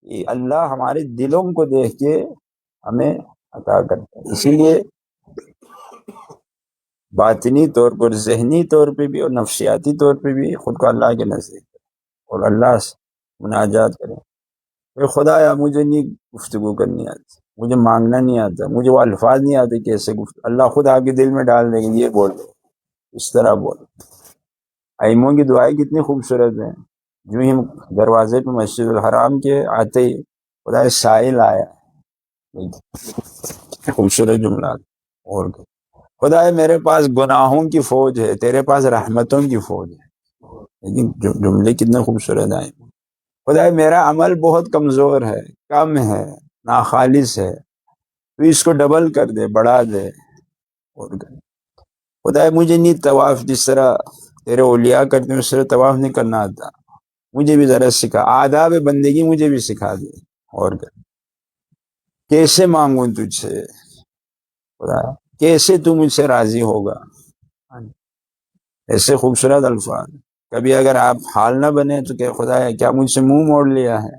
کہ اللہ ہمارے دلوں کو دیکھ کے ہمیں عطا کرتا ہے. اسی لیے باطنی طور پر، ذہنی طور پہ بھی اور نفسیاتی طور پہ بھی خود کو اللہ کے نزدیک اور اللہ سے مناجات کریں. اے خدایا مجھے نہیں گفتگو کرنی آتی، مجھے مانگنا نہیں آتا، مجھے وہ الفاظ نہیں آتے کیسے اللہ خود آپ کے دل میں ڈال دیں گے، یہ بول دو، اس طرح بول. ائموں کی دعائیں کتنی خوبصورت ہیں. جو ہی دروازے پہ مسجد الحرام کے آتے ہی خدا سائل آیا، خوبصورت جملات. اور خدا میرے پاس گناہوں کی فوج ہے، تیرے پاس رحمتوں کی فوج ہے. لیکن جملے کتنے خوبصورت آئے. خدا میرا عمل بہت کمزور ہے، کم ہے، ناخالص ہے، تو اس کو ڈبل کر دے، بڑھا دے. اور خدا مجھے نہیں طواف جس طرح تیرے اولیاء کرتے ہیں اس طرح طواف نہیں کرنا آتا، مجھے بھی ذرا سکھا، آداب بندگی مجھے بھی سکھا دے. اور کیسے مانگوں تجھ سے خدا، کیسے تو مجھ سے راضی ہوگا. ایسے خوبصورت الفاظ. کبھی اگر آپ حال نہ بنے تو کہ خدا کیا مجھ سے منہ موڑ لیا ہے،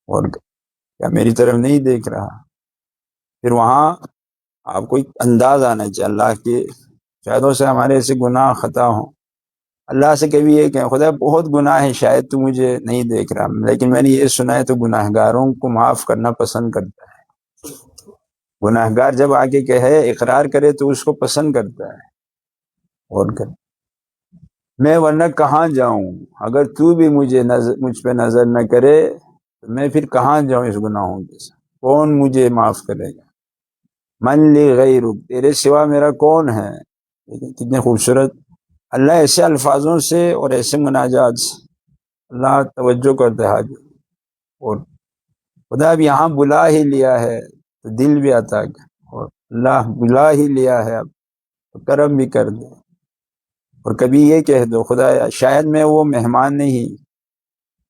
اور کیا میری طرف نہیں دیکھ رہا. پھر وہاں آپ کو ایک انداز آنا چاہیے اللہ کے شاید سے ہمارے ایسے گناہ خطا ہوں. اللہ سے کبھی یہ کہ خدا بہت گناہ ہے، شاید تو مجھے نہیں دیکھ رہا، لیکن میں نے یہ سنا ہے تو گناہ گاروں کو معاف کرنا پسند کرتا ہے. گناہ گار جب آگے کہے، اقرار کرے تو اس کو پسند کرتا ہے. اور میں ورنہ کہاں جاؤں، اگر تو بھی مجھ پہ نظر نہ کرے تو میں پھر کہاں جاؤں اس گناہوں کے ساتھ، کون مجھے معاف کرے گا. من لی غیرک، تیرے سوا میرا کون ہے. لیکن کتنے خوبصورت اللہ ایسے الفاظوں سے اور ایسے مناجات سے اللہ توجہ کرتا ہے حاجت. اور خدا اب یہاں بلا ہی لیا ہے تو دل بھی عطا کر، اور اللہ بلا ہی لیا ہے اب تو کرم بھی کر دے. اور کبھی یہ کہہ دو خدایا شاید میں وہ مہمان نہیں،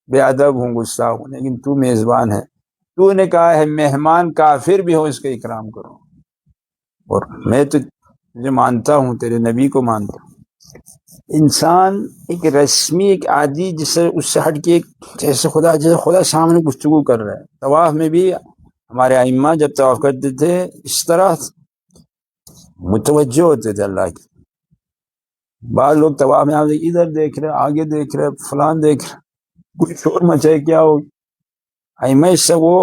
بے ادب ہوں، گستاخ ہوں، لیکن تو میزبان ہے، تو نے کہا ہے مہمان کافر بھی ہو اس کا اکرام کرو. اور میں تو تجھے مانتا ہوں، تیرے نبی کو مانتا ہوں. انسان ایک رسمی، ایک عادی، جسے اس سے ہٹ کے جیسے خدا سامنے گفتگو کر رہا ہے. طواف میں بھی ہمارے ائمہ جب طواف کرتے تھے اس طرح متوجہ ہوتے تھے اللہ کی. بعض لوگ طواف میں ادھر دیکھ رہے، آگے دیکھ رہے، فلان دیکھ رہے، کوئی شور مچائے کیا ہو. ائمہ اس سے وہ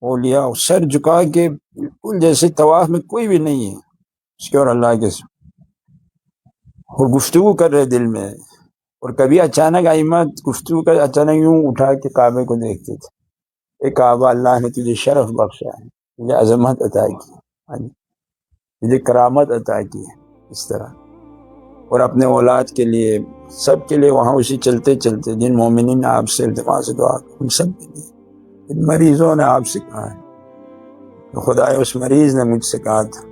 اولیاء سر جھکا کے بالکل جیسے طواف میں کوئی بھی نہیں ہے اس کے اور اللہ کے ساتھ، اور گفتگو کر رہے دل میں. اور کبھی اچانک ائمہ گفتگو کر اچانک یوں اٹھا کے کعبے کو دیکھتے تھے. اے کعبہ، اللہ نے تجھے شرف بخشا ہے، تجھے عظمت عطا کی، تجھے کرامت عطا کی ہے. اس طرح اور اپنے اولاد کے لیے، سب کے لیے وہاں اسی چلتے چلتے جن مومنین نے آپ سے التماس دعا ان سب کے لیے، ان مریضوں نے آپ سے کہا ہے تو خدا اس مریض نے مجھ سے کہا تھا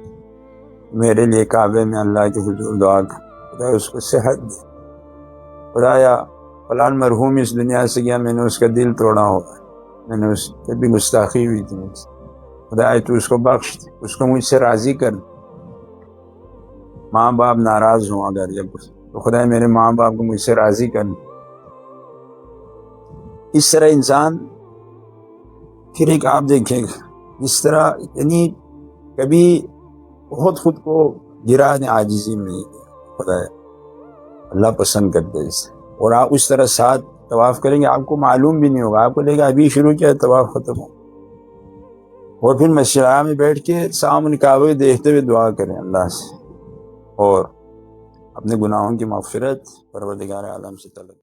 میرے لیے کعبے میں اللہ کے حضور دعا کر، خدا اس کو صحت دے. خدایا فلان مرحوم اس دنیا سے گیا، میں نے اس کا دل توڑا ہوگا، میں نے اس سے بھی گستاخی ہوئی تھی مجھ سے، خدایا تو اس کو بخش دے، اس کو مجھ سے راضی کر. ماں باپ ناراض ہوں اگر جب تو خدا میرے ماں باپ کو مجھ سے راضی کر. اس طرح انسان پھر ایک آپ دیکھیں اس طرح، یعنی کبھی بہت خود کو گرا نے عاجزی میں، خدا اللہ پسند کرتے اس. اور آپ اس طرح ساتھ طواف کریں گے آپ کو معلوم بھی نہیں ہوگا، آپ کو لے گا ابھی شروع کیا طواف ختم ہو. اور پھر مسجد الحرام میں بیٹھ کے سامنے کعبے دیکھتے ہوئے دعا کریں اللہ سے، اور اپنے گناہوں کی مغفرت پروردگار عالم سے طلب.